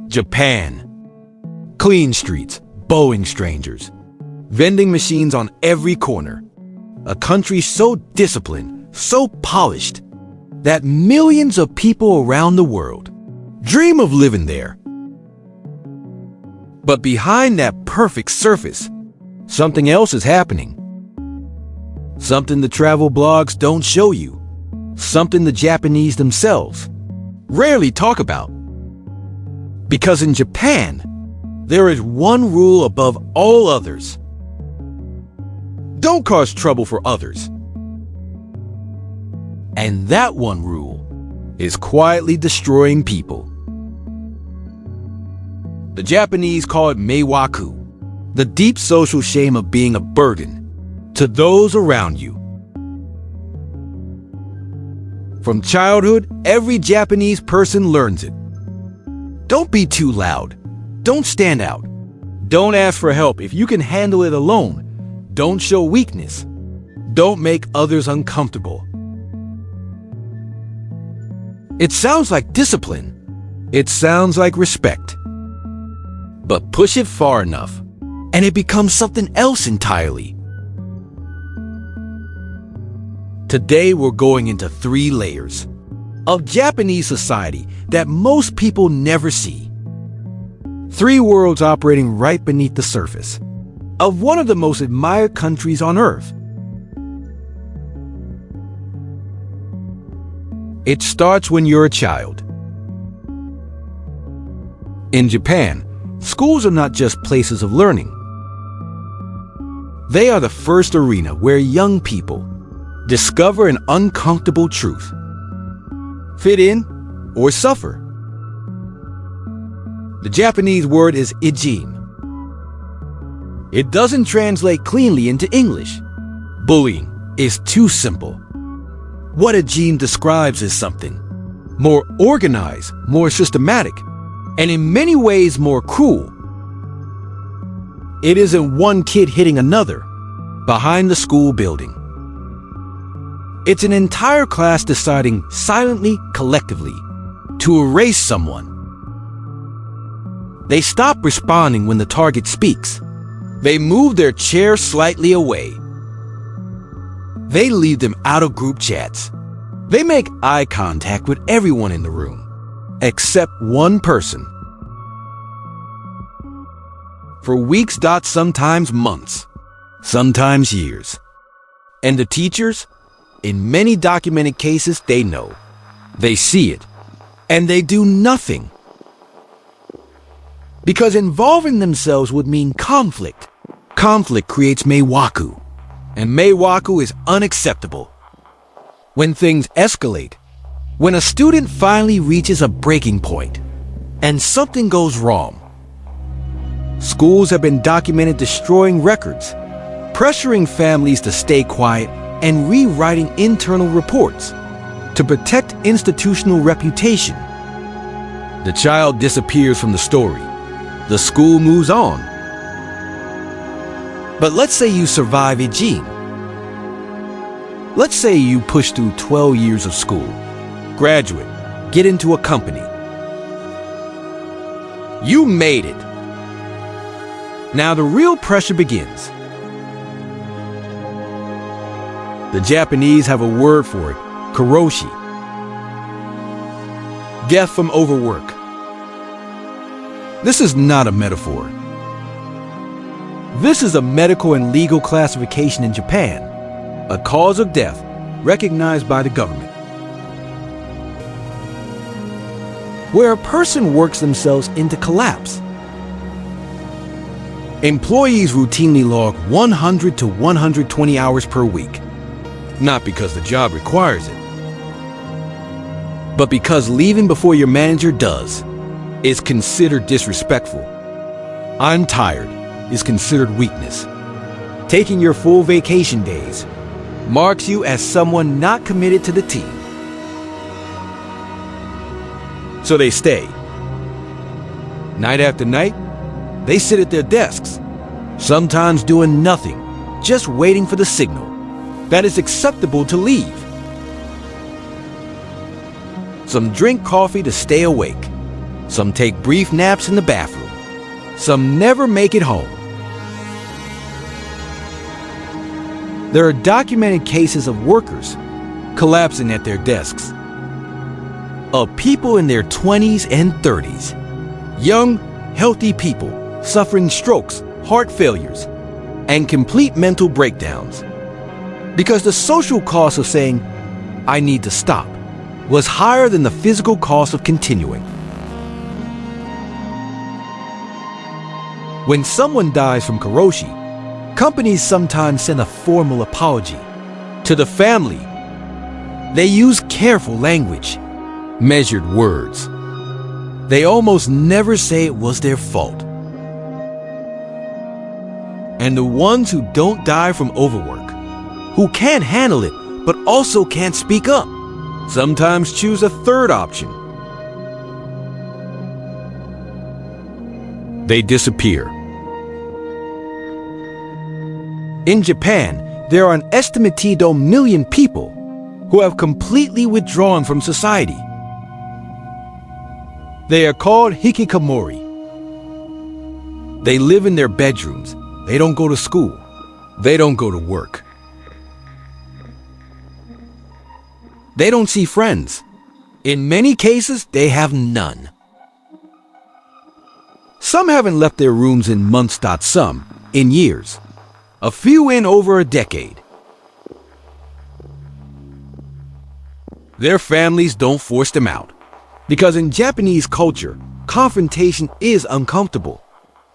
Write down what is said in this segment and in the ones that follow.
Japan. Clean streets, bowing strangers, vending machines on every corner. A country so disciplined, so polished, that millions of people around the world dream of living there. But behind that perfect surface, something else is happening. Something the travel blogs don't show you. Something the Japanese themselves rarely talk about. Because in Japan, there is one rule above all others. Don't cause trouble for others. And that one rule is quietly destroying people. The Japanese call it meiwaku, the deep social shame of being a burden to those around you. From childhood, every Japanese person learns it. Don't be too loud. Don't stand out. Don't ask for help if you can handle it alone. Don't show weakness. Don't make others uncomfortable. It sounds like discipline. It sounds like respect. But push it far enough, and it becomes something else entirely. Today we're going into 3 layers of Japanese society that most people never see. 3 worlds operating right beneath the surface of one of the most admired countries on earth. It starts when you're a child. In Japan, schools are not just places of learning. They are the first arena where young people discover an uncomfortable truth. Fit in or suffer. The Japanese word is Ijime. It doesn't translate cleanly into English. Bullying is too simple. What Ijime describes is something more organized, more systematic, and in many ways more cruel. It isn't one kid hitting another behind the school building. It's an entire class deciding silently, collectively, to erase someone. They stop responding when the target speaks. They move their chair slightly away. They leave them out of group chats. They make eye contact with everyone in the room, except one person. For weeks, sometimes months, sometimes years. And the teachers? In many documented cases, they know. They see it. And they do nothing. Because involving themselves would mean conflict. Conflict creates meiwaku. And meiwaku is unacceptable. When things escalate, when a student finally reaches a breaking point, and something goes wrong. Schools have been documented destroying records, pressuring families to stay quiet, and rewriting internal reports to protect institutional reputation. The child disappears from the story. The school moves on. But let's say you survive Ijime. Let's say you push through 12 years of school, graduate, get into a company. You made it. Now the real pressure begins. The Japanese have a word for it, Karoshi. Death from overwork. This is not a metaphor. This is a medical and legal classification in Japan, a cause of death recognized by the government. Where a person works themselves into collapse. Employees routinely log 100 to 120 hours per week. Not because the job requires it, but because leaving before your manager does is considered disrespectful. I'm tired is considered weakness. Taking your full vacation days marks you as someone not committed to the team. So they stay. Night after night, they sit at their desks, sometimes doing nothing, just waiting for the signal that is acceptable to leave. Some drink coffee to stay awake. Some take brief naps in the bathroom. Some never make it home. There are documented cases of workers collapsing at their desks, of people in their 20s and 30s, young, healthy people suffering strokes, heart failures, and complete mental breakdowns, because the social cost of saying, "I need to stop," was higher than the physical cost of continuing. When someone dies from Karoshi, companies sometimes send a formal apology. To the family, they use careful language, measured words. They almost never say it was their fault. And the ones who don't die from overwork, who can't handle it but also can't speak up, sometimes choose a third option. They disappear. In Japan, there are an estimated million people who have completely withdrawn from society. They are called Hikikomori. They live in their bedrooms. They don't go to school. They don't go to work. They don't see friends. In many cases, they have none. Some haven't left their rooms in months. Some in years. A few in over a decade. Their families don't force them out, because in Japanese culture, confrontation is uncomfortable.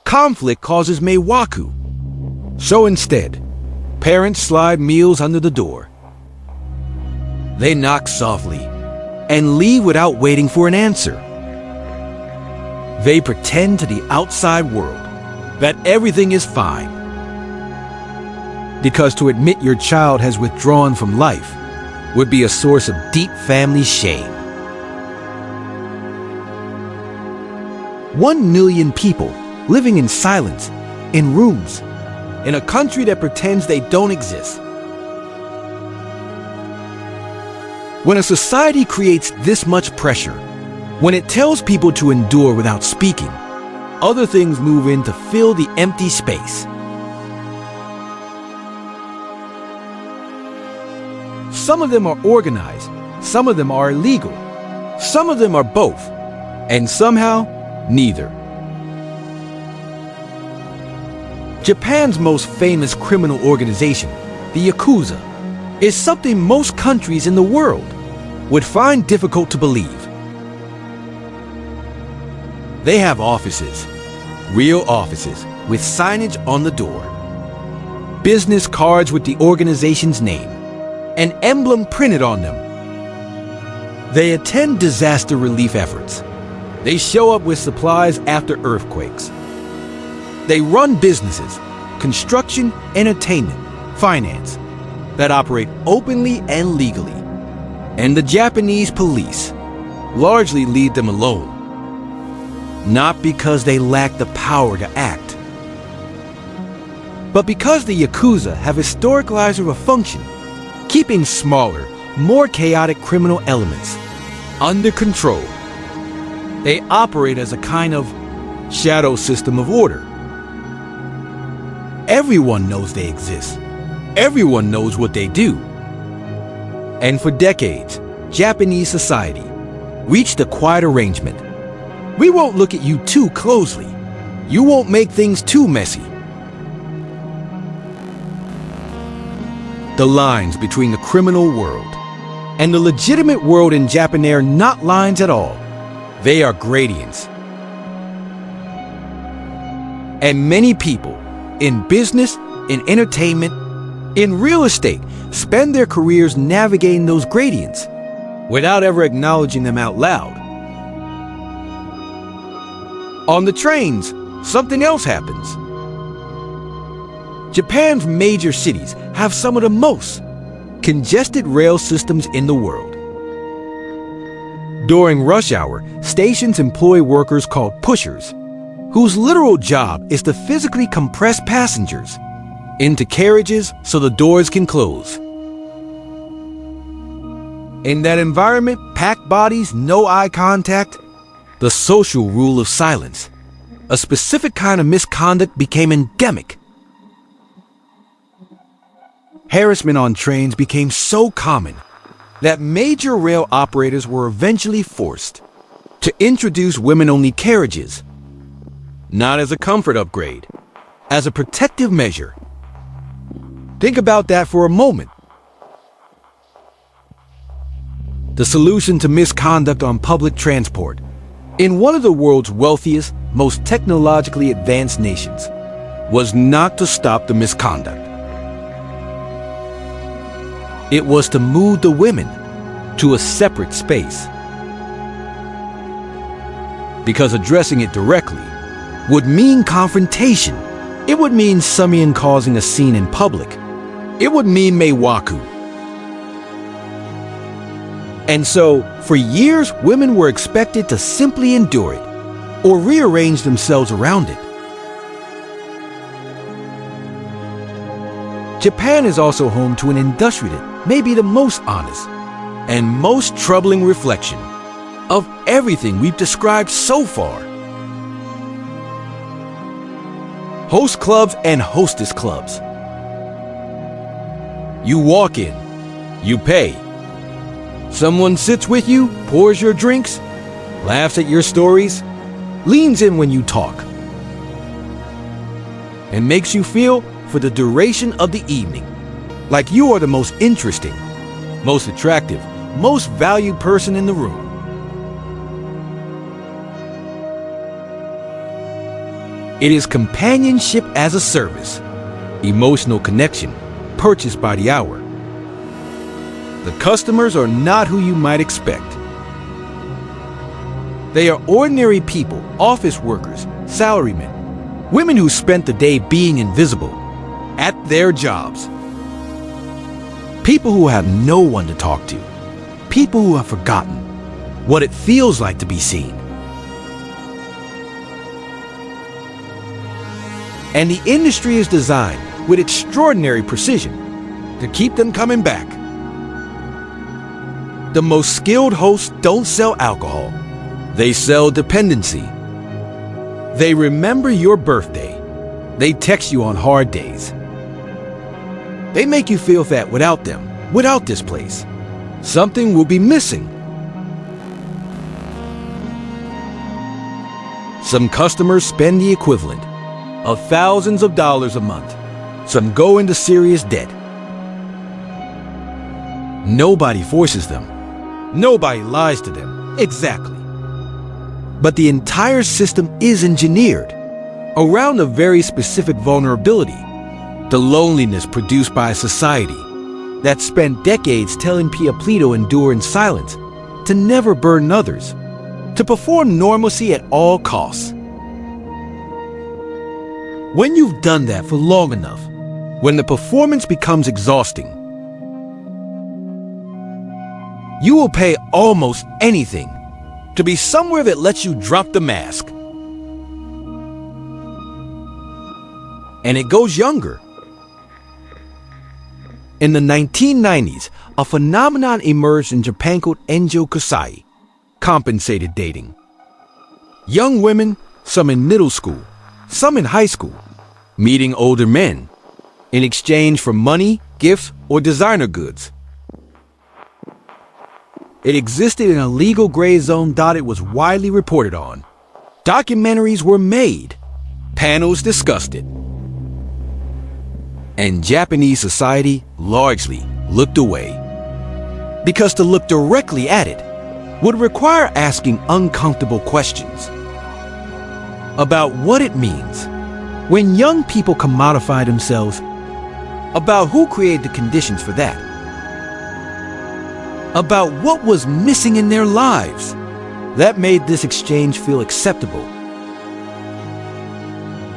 Conflict causes meiwaku. So instead, parents slide meals under the door. They knock softly and leave without waiting for an answer. They pretend to the outside world that everything is fine. Because to admit your child has withdrawn from life would be a source of deep family shame. 1 million people living in silence, in rooms, in a country that pretends they don't exist. When a society creates this much pressure, when it tells people to endure without speaking, other things move in to fill the empty space. Some of them are organized, some of them are illegal, some of them are both, and somehow, neither. Japan's most famous criminal organization, the Yakuza, is something most countries in the world would find difficult to believe. They have offices, real offices, with signage on the door, business cards with the organization's name, an emblem printed on them. They attend disaster relief efforts. They show up with supplies after earthquakes. They run businesses, construction, entertainment, finance, that operate openly and legally. And the Japanese police largely leave them alone. Not because they lack the power to act, but because the Yakuza have historicalized a function, keeping smaller, more chaotic criminal elements under control. They operate as a kind of shadow system of order. Everyone knows they exist. Everyone knows what they do. And for decades, Japanese society reached a quiet arrangement. We won't look at you too closely. You won't make things too messy. The lines between the criminal world and the legitimate world in Japan are not lines at all. They are gradients. And many people in business, in entertainment, in real estate spend their careers navigating those gradients without ever acknowledging them out loud. On the trains, something else happens. Japan's major cities have some of the most congested rail systems in the world. During rush hour, stations employ workers called pushers, whose literal job is to physically compress passengers into carriages so the doors can close. In that environment, packed bodies, no eye contact, the social rule of silence. A specific kind of misconduct became endemic. Harassment on trains became so common that major rail operators were eventually forced to introduce women-only carriages, not as a comfort upgrade, as a protective measure. Think about that for a moment. The solution to misconduct on public transport in one of the world's wealthiest, most technologically advanced nations was not to stop the misconduct. It was to move the women to a separate space. Because addressing it directly would mean confrontation. It would mean Summian causing a scene in public. It would mean Meiwaku. And so, for years, women were expected to simply endure it or rearrange themselves around it. Japan is also home to an industry that may be the most honest and most troubling reflection of everything we've described so far. Host clubs and hostess clubs. You walk in, you pay. Someone sits with you, pours your drinks, laughs at your stories, leans in when you talk, and makes you feel, for the duration of the evening, like you are the most interesting, most attractive, most valued person in the room. It is companionship as a service, emotional connection, purchased by the hour. The customers are not who you might expect. They are ordinary people, office workers, salarymen, women who spent the day being invisible at their jobs. People who have no one to talk to. People who have forgotten what it feels like to be seen. And the industry is designed with extraordinary precision to keep them coming back. The most skilled hosts don't sell alcohol. They sell dependency. They remember your birthday. They text you on hard days. They make you feel that without them, without this place, something will be missing. Some customers spend the equivalent of thousands of dollars a month. Some go into serious debt. Nobody forces them. Nobody lies to them. Exactly. But the entire system is engineered around a very specific vulnerability, the loneliness produced by a society that spent decades telling people to endure in silence, to never burden others, to perform normalcy at all costs. When you've done that for long enough, when the performance becomes exhausting, you will pay almost anything to be somewhere that lets you drop the mask. And it goes younger. In the 1990s, a phenomenon emerged in Japan called Enjo Kusai, compensated dating. Young women, some in middle school, some in high school, meeting older men in exchange for money, gifts, or designer goods. It existed in a legal gray zone. It was widely reported on. Documentaries were made. Panels discussed it. And Japanese society largely looked away. Because to look directly at it would require asking uncomfortable questions about what it means when young people commodify themselves, about who created the conditions for that, about what was missing in their lives that made this exchange feel acceptable.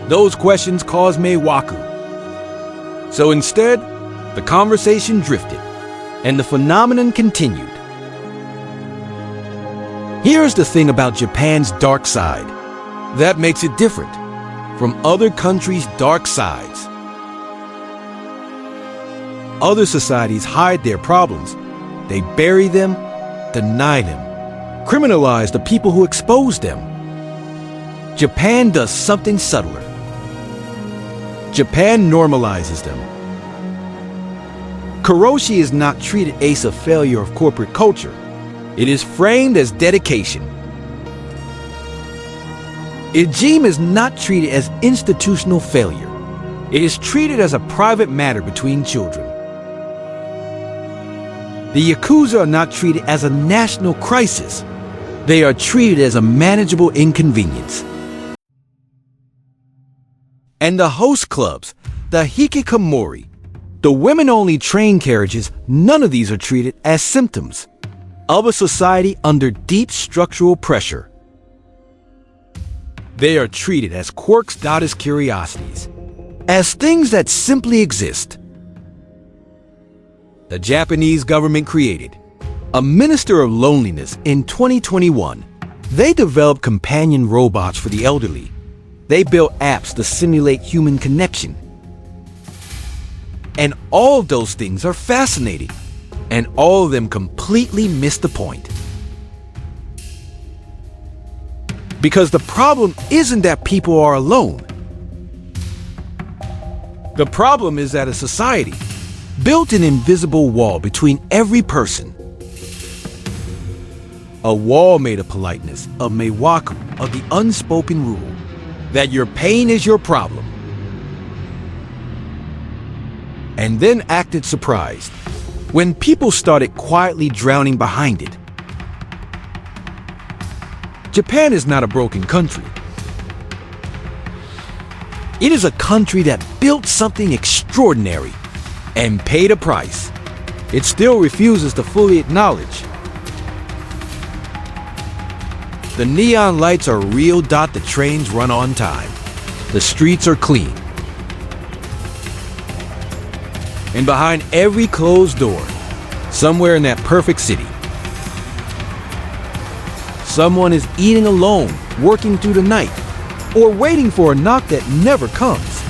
Those questions caused Meiwaku. So instead, the conversation drifted, and the phenomenon continued. Here's the thing about Japan's dark side that makes it different from other countries' dark sides. Other societies hide their problems. They bury them, deny them, criminalize the people who expose them. Japan does something subtler. Japan normalizes them. Karoshi is not treated as a failure of corporate culture. It is framed as dedication. Ijime is not treated as institutional failure. It is treated as a private matter between children. The Yakuza are not treated as a national crisis. They are treated as a manageable inconvenience. And the host clubs, the Hikikomori, the women-only train carriages, none of these are treated as symptoms of a society under deep structural pressure. They are treated as quirks, as curiosities, as things that simply exist. The Japanese government created a Minister of Loneliness in 2021. They developed companion robots for the elderly. They built apps to simulate human connection. And all of those things are fascinating, and all of them completely miss the point. Because the problem isn't that people are alone. The problem is that a society built an invisible wall between every person. A wall made of politeness, of meiwaku, of the unspoken rule that your pain is your problem. And then acted surprised when people started quietly drowning behind it. Japan is not a broken country. It is a country that built something extraordinary and paid a price. It still refuses to fully acknowledge. The neon lights are real. The trains run on time. The streets are clean. And behind every closed door, somewhere in that perfect city, someone is eating alone, working through the night, or waiting for a knock that never comes.